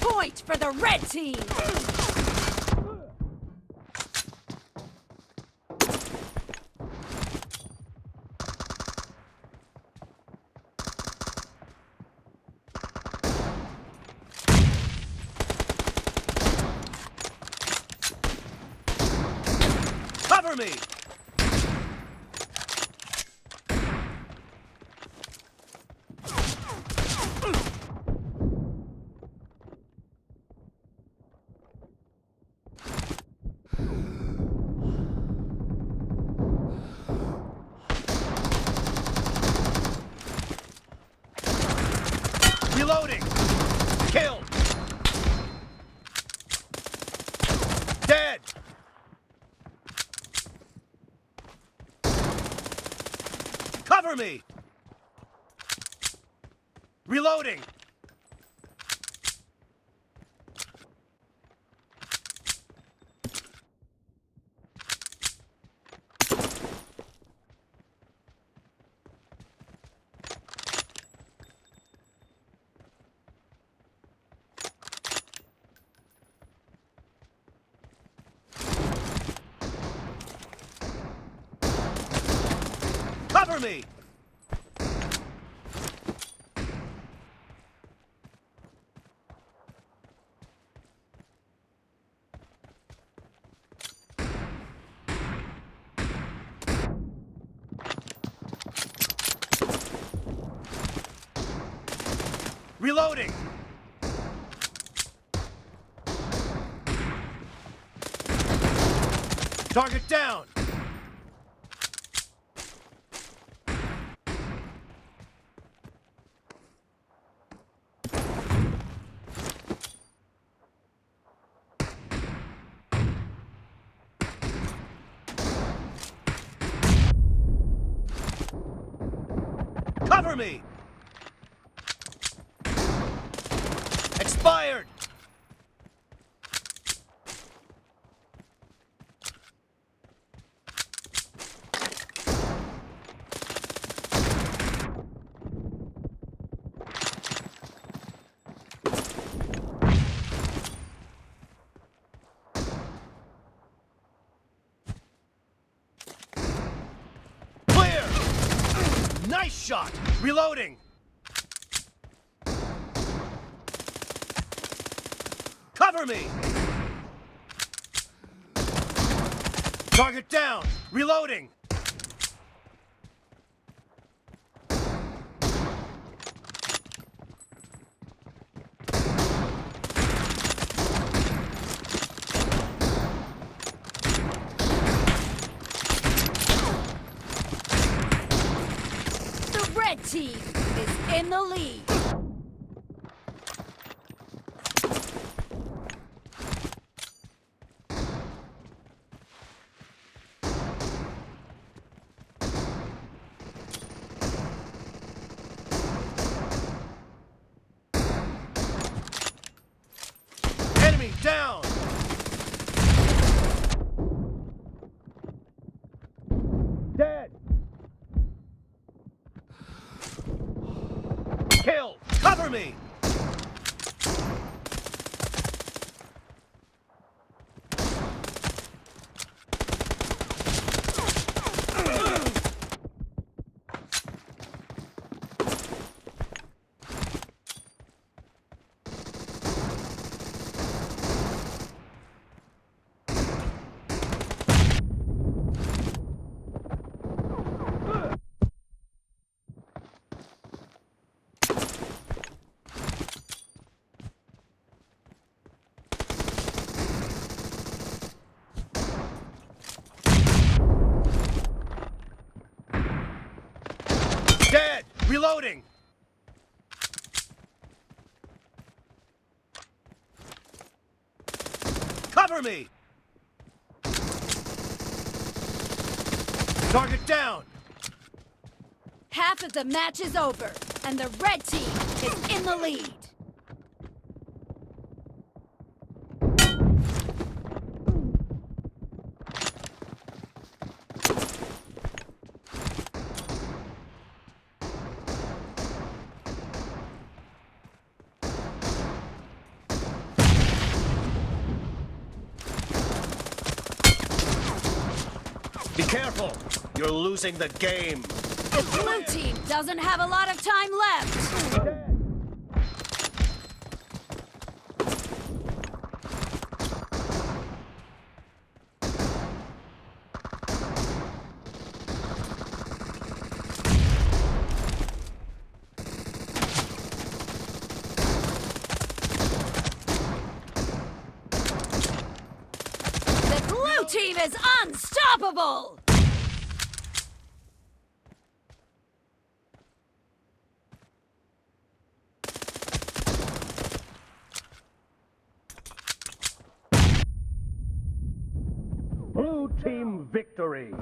point for the red team! Cover me! Reloading! Kill! Dead! Cover me! Reloading! Cover me! Reloading! Target down! Cover me! Expired! Clear! Nice shot! Reloading! Cover me! Target down! Reloading! The red team is in the lead! Enemy down! Dead! Kill! Cover me! Dead! Reloading! Cover me! Target down! Half of the match is over, and the red team is in the lead! Be careful! You're losing the game! The blue team doesn't have a lot of time left. Dead! The blue team is unstoppable! Blue team victory!